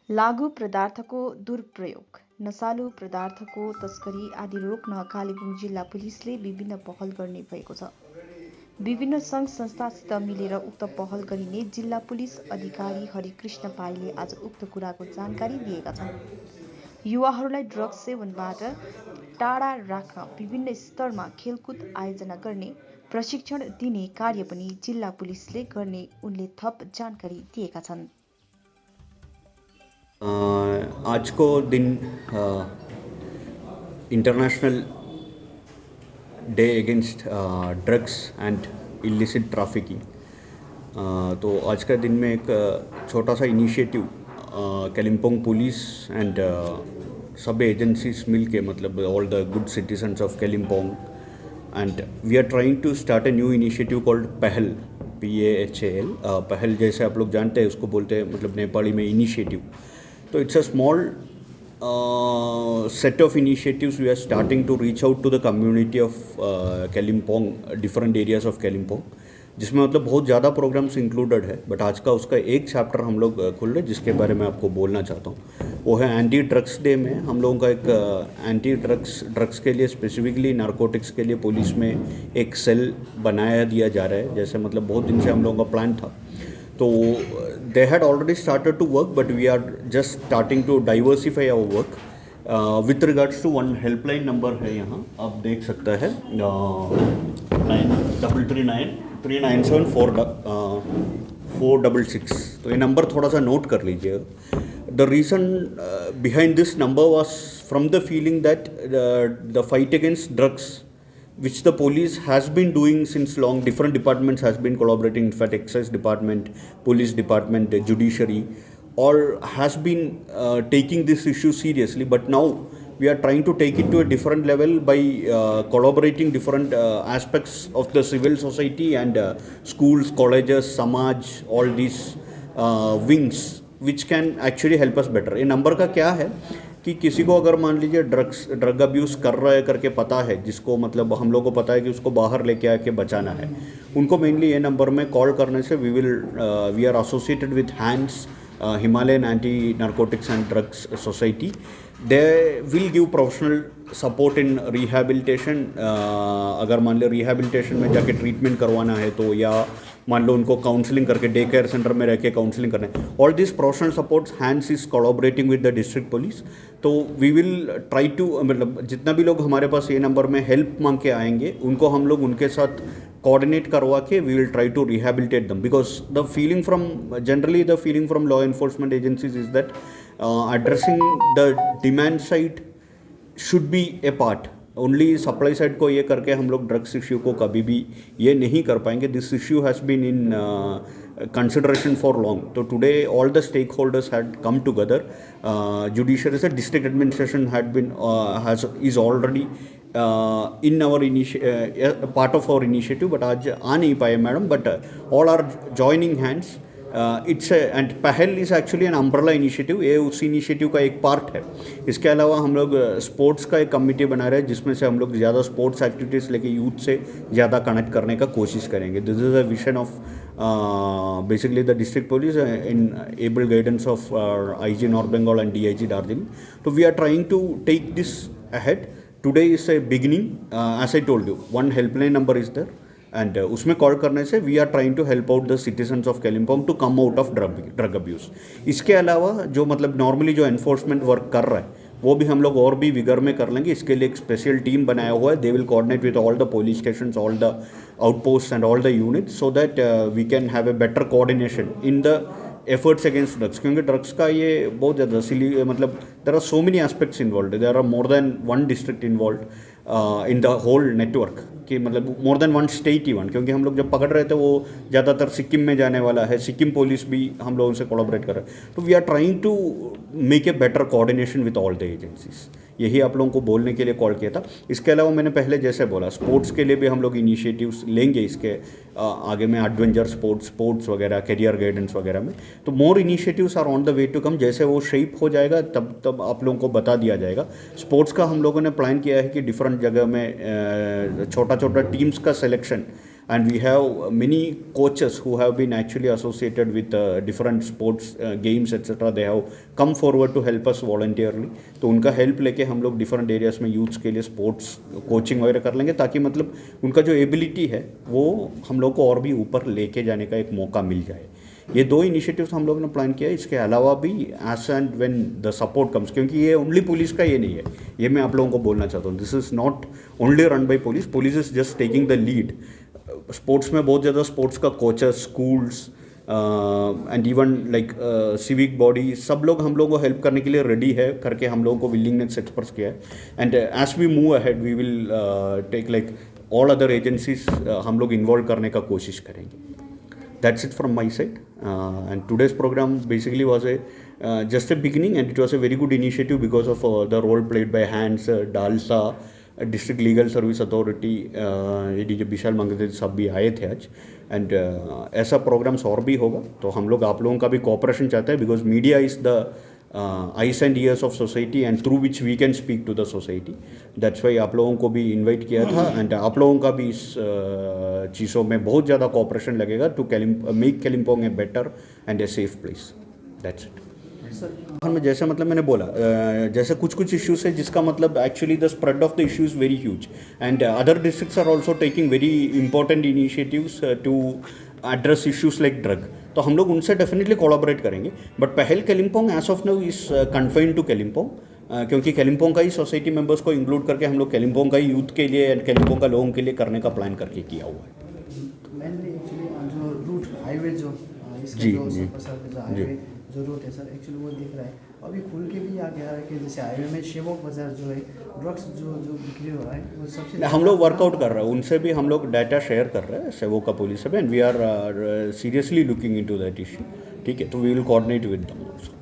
लागू पदार्थको दुरुपयोग, नशालु पदार्थको तस्करी आदि रोक्न कालेबुङ जिल्ला पुलिसले विभिन्न पहल गर्ने भएको छ। विभिन्न सङ्घ संस्थासित मिलेर उक्त पहल गरिने जिल्ला पुलिस अधिकारी हरिकृष्ण पाईले आज उक्त कुराको जानकारी दिएका छन्। युवाहरूलाई ड्रग्स सेवनबाट टाढा राख्न विभिन्न स्तरमा खेलकुद आयोजना गर्ने, प्रशिक्षण दिने कार्य पनि जिल्ला पुलिसले गर्ने उनले थप जानकारी दिएका छन्। आज को दिन international day against drugs and illicit trafficking. तो आज का दिन में एक छोटा सा इनिशिएटिव कालिम्पोंग पुलिस एंड सब एजेंसीज मिल के, मतलब all the good citizens of Kalimpong, and we are trying to start a new initiative called Pahal, PAHAL। पहल जैसे आप लोग जानते हैं उसको बोलते हैं, मतलब नेपाली में initiative. So it's a small set of initiatives we are starting to reach out to the community of Kalimpong, different areas of Kalimpong, जिसमें मतलब बहुत ज़्यादा प्रोग्राम्स इंक्लूडेड है। बट आज का उसका एक चैप्टर हम लोग खुल रहे जिसके बारे में आपको बोलना चाहता हूँ। वो है एंटी ड्रग्स डे में हम लोगों का एक एंटी ड्रग्स के लिए, स्पेसिफिकली नारकोटिक्स के लिए पुलिस में एक सेल बनाया दिया जा रहा है। जैसे मतलब बहुत दिन से हम लोगों का प्लान था, तो they had already started to work, but we are just starting to diversify our work with regards to one helpline number है यहाँ, आप देख सकते हैं 933937 तो ये नंबर थोड़ा सा नोट कर लीजिए। The reason behind this number was from the feeling that the fight against drugs, which the police has been doing since long, different departments has been collaborating, in fact excise department, police department, judiciary, all has been taking this issue seriously. But now we are trying to take it to a different level by collaborating different aspects of the civil society and schools, colleges, samaj, all these wings which can actually help us better. ये number का क्या है कि किसी को अगर मान लीजिए ड्रग अब्यूज़ कर रहा है करके पता है, जिसको मतलब हम लोग को पता है कि उसको बाहर लेके आके बचाना है, उनको मेनली ये नंबर में कॉल करने से we are associated with HANDS, Himalayan anti narcotics and drugs society. They will give professional support in rehabilitation. अगर मान लो रिहैबिलिटेशन में जाके ट्रीटमेंट करवाना है तो, या मान लो उनको काउंसलिंग करके डे केयर सेंटर में रह के काउंसलिंग करना है, all this professional supports hands is collaborating with the district police. तो वी विल ट्राई टू, मतलब जितना भी लोग हमारे पास ये नंबर में हेल्प मांग के आएंगे उनको हम लोग उनके साथ कोऑर्डिनेट करवा के we will try to rehabilitate them, because the feeling from law enforcement agencies is that addressing the demand side should be a part. Only supply side को ये करके हम लोग ड्रग्स इश्यू को कभी भी ये नहीं कर पाएंगे। This issue has been in consideration for long. So today all the stakeholders had come together. Judiciary, the district administration had been is already in our part of our initiative, but आज आ नहीं पाए madam, but all are joining hands. It's and Pahal is actually an umbrella initiative. ये उस initiative का एक part है। इसके अलावा हम लोग स्पोर्ट्स का एक कमिटी बना रहे हैं जिसमें से हम लोग ज़्यादा स्पोर्ट्स एक्टिविटीज़ लेके यूथ से ज़्यादा कनेक्ट करने का कोशिश करेंगे। This is a vision of basically the district police in able guidance of IG north Bengal and DIG Darjeeling. तो we are trying to take this ahead. Today is a beginning, as I told you, one helpline number is there and उसमें call करने से we are trying to help out the citizens of Kalimpong to come out of drug abuse. इसके अलावा जो मतलब normally जो enforcement work कर रहा है वो भी हम लोग और भी विगर में कर लेंगे। इसके लिए एक स्पेशल टीम बनाया हुआ है। They will coordinate with all the police stations, all the outpost and all the units, so that we can have a better coordination in the efforts against drugs. क्योंकि ड्रग्स का ये बहुत ज़्यादा silly, मतलब there are so many aspects involve, there are more than one district involve in the whole network, कि मतलब more than one state even. क्योंकि हम लोग जब पकड़ रहे थे वो ज़्यादातर सिक्किम में जाने वाला है, सिक्किम पुलिस भी हम लोगों से कोलैबोरेट कर रहे हैं। तो we are trying to make a better coordination with all the agencies. यही आप लोगों को बोलने के लिए कॉल किया था। इसके अलावा मैंने पहले जैसे बोला, स्पोर्ट्स के लिए भी हम लोग इनिशिएटिव्स लेंगे इसके आगे में, एडवेंचर स्पोर्ट्स वगैरह, करियर गाइडेंस वगैरह में। तो more initiatives are on the way to come. जैसे वो शेप हो जाएगा तब आप लोगों को बता दिया जाएगा। स्पोर्ट्स का हम लोगों ने प्लान किया है कि डिफरेंट जगह में छोटा छोटा टीम्स का selection and we have many coaches who have been actually associated with different sports games etc. They have come forward to help us voluntarily. तो उनका हेल्प लेके हम लोग डिफरेंट एरियाज में यूथ्स के लिए स्पोर्ट्स कोचिंग वगैरह कर लेंगे, ताकि मतलब उनका जो एबिलिटी है वो हम लोग को और भी ऊपर लेके जाने का एक मौका मिल जाए. ये 2 इनिशिएटिव्स हम लोगों ने प्लान किया है. इसके अलावा भी as and when the support comes, क्योंकि ये ओनली पुलिस का ये नहीं है, ये मैं आप लोगों को बोलना चाहता हूँ. This is not only run by police. Police is just taking the lead. Sports में बहुत ज़्यादा स्पोर्ट्स का coaches, schools and even like civic body, सब लोग हम लोगों को हेल्प करने के लिए रेडी है करके हम लोगों को विलिंगनेस एक्सप्रेस किया है. And as we move ahead we will take like all other agencies हम लोग इन्वॉल्व करने का कोशिश करेंगे. That's it from my side. And today's program basically was just a beginning, and it was a very good initiative because of the role played by HANDS, DALSA, District Legal Service Authority, ADJ विशाल मंगदेव सब भी आए थे आज. And ऐसा programmes और भी होगा, तो हम लोग आप लोगों का भी कोऑपरेशन चाहते हैं, because media is the eyes and ears of society and through which we can speak to the society. That's why आप लोगों को भी इन्वाइट किया था. एंड आप लोगों का भी इस चीज़ों में बहुत ज़्यादा कोऑपरेशन लगेगा to make Kalimpong a better and a safe place. That's it. में जैसे मतलब मैंने बोला, जैसे कुछ इश्यूज है जिसका मतलब actually the spread of the issue is very huge, and other districts are also taking very important initiatives to address issues like drug. तो हम लोग उनसे डेफिनेटली कोलैबोरेट करेंगे. But Pahal Kalimpong as of now is confined to Kalimpong, क्योंकि कालिम्पोंग का ही society members को include करके हम लोग कालिम्पोंग का ही यूथ के लिए एंड कालिम्पोंग का लोगों के लिए करने का प्लान करके किया हुआ है. मेनली एक्चुअली जो रूट हाईवे जो इसका जी, जो जी, सर जो हाईवे जो रूट है सर, एक्चुअली वो दिख रहा है. अभी खुल के भी आ गया है कि जैसे हाईवे में शेवोक बाजार जो है ड्रग्स जो बिक्री हो रहा है वो सबसे हम लोग वर्कआउट कर रहे हैं, उनसे भी हम लोग डाटा शेयर कर रहे हैं सेवो का पुलिस से भी, and we are seriously looking into that issue. ठीक है, तो we will coordinate with them also.